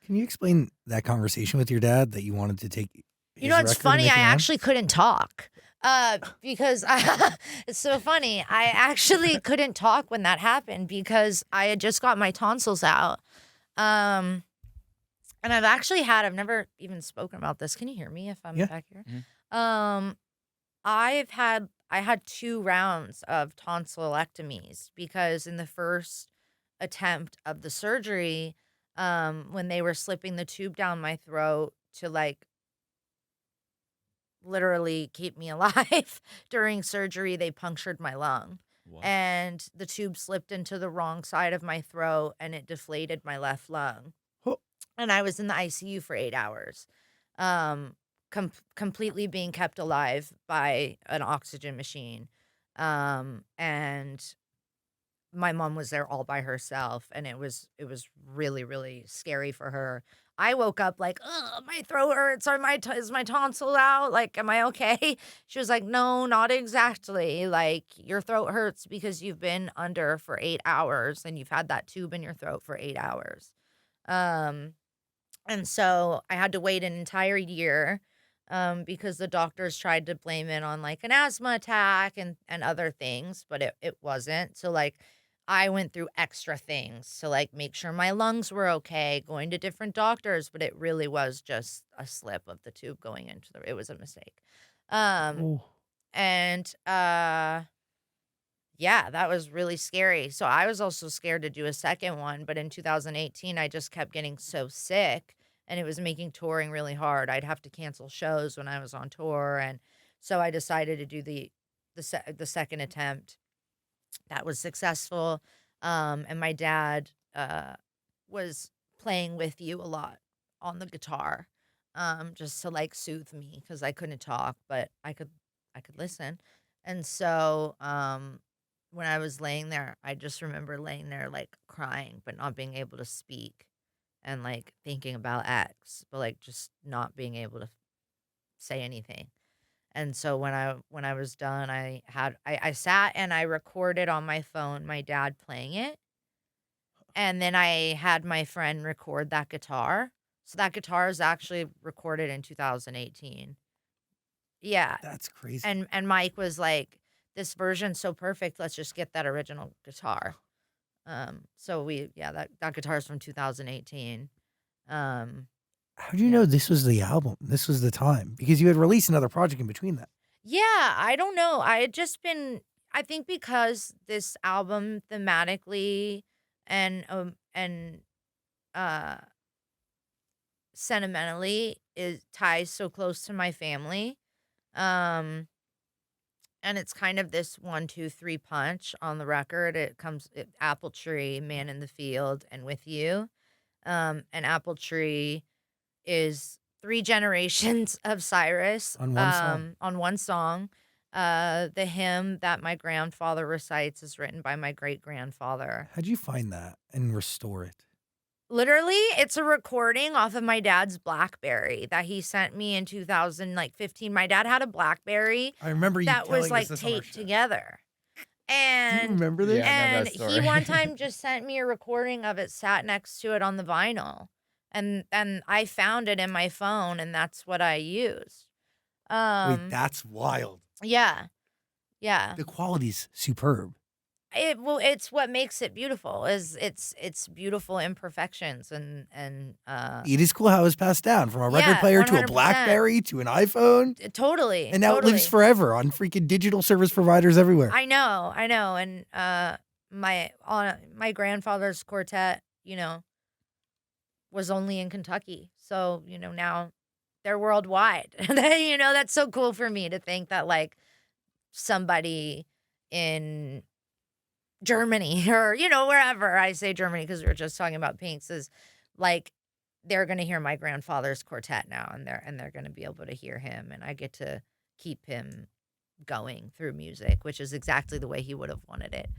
Can you explain that conversation with your dad that you wanted to take You his know, it's record and funny. make I it your own? actually couldn't talk. Because it's so funny. I actually couldn't talk when that happened because I had just got my tonsils out. Um, and I've never even spoken about this. Can you hear me if I'm Yeah. back here? Mhm. Um, I had 2 rounds of tonsillectomies because in the first attempt of the surgery, when they were slipping the tube down my throat to like literally keep me alive during surgery, they punctured my lung. What? And the tube slipped into the wrong side of my throat and it deflated my left lung. Oh. And I was in the ICU for 8 hours, um, completely being kept alive by an oxygen machine. And my mom was there all by herself, and it was really, really scary for her. I woke up like, "Ugh, my throat hurts. Is my tonsil out? Like, am I okay?" She was like, "No, not exactly. Like, your throat hurts because you've been under for 8 hours and you've had that tube in your throat for 8 hours." Um, and so I had to wait an entire year, because the doctors tried to blame it on like an asthma attack and other things, but it wasn't. So like I went through extra things to like make sure my lungs were okay, going to different doctors, but it really was just a slip of the tube going into it was a mistake. Um Oh. and Yeah, that was really scary. So I was also scared to do a second one, but in 2018, I just kept getting so sick and it was making touring really hard. I'd have to cancel shows when I was on tour, and so I decided to do the second attempt. That was successful. And my dad was playing with you a lot on the guitar, just to like soothe me because I couldn't talk, but I could listen. And so when I was laying there, I just remember laying there like crying, but not being able to speak and like thinking about X, but like just not being able to say anything. And so when I was done, I sat and I recorded on my phone my dad playing it. And then I had my friend record that guitar. So that guitar is actually recorded in 2018. Yeah. That's crazy. And Mike was like, "This version's so perfect, let's just get that original guitar." So that guitar's from 2018. Um, How do you know yeah. this was the album? This was the time? Because you had released another project in between that. Yeah, I don't know. I had just been I think because this album thematically and uh sentimentally is ties so close to my family. Um and it's kind of this 1, 2, 3 punch on the record. Apple Tree, Man in the Field, and With You. And Apple Tree is 3 generations of Cyrus, On one song. on one song. The hymn that my grandfather recites is written by my great grandfather. How'd you find that and restore it? Literally, it's a recording off of my dad's BlackBerry that he sent me in 2015. My dad had a BlackBerry I remember you that was telling us like this on our taped show. together. Do you And remember this? Yeah, I know and that he story. one time just sent me a recording of it sat next to it on the vinyl. And I found it in my phone and that's what I used. Wait, Um that's wild. yeah. Yeah. The quality's superb. It's what makes it beautiful is it's beautiful imperfections and It is cool how it was passed down from a record yeah, player to a 100%. BlackBerry to an iPhone. Totally. And now it lives Totally. forever on freaking digital service providers everywhere. I know. And my grandfather's quartet, was only in Kentucky. So, now they're worldwide. That's so cool for me to think that like somebody in Germany or, wherever I say Germany because we were just talking about Pinks is like they're going to hear my grandfather's quartet now and they're going to be able to hear him and I get to keep him going through music, which is exactly the way he would have wanted it.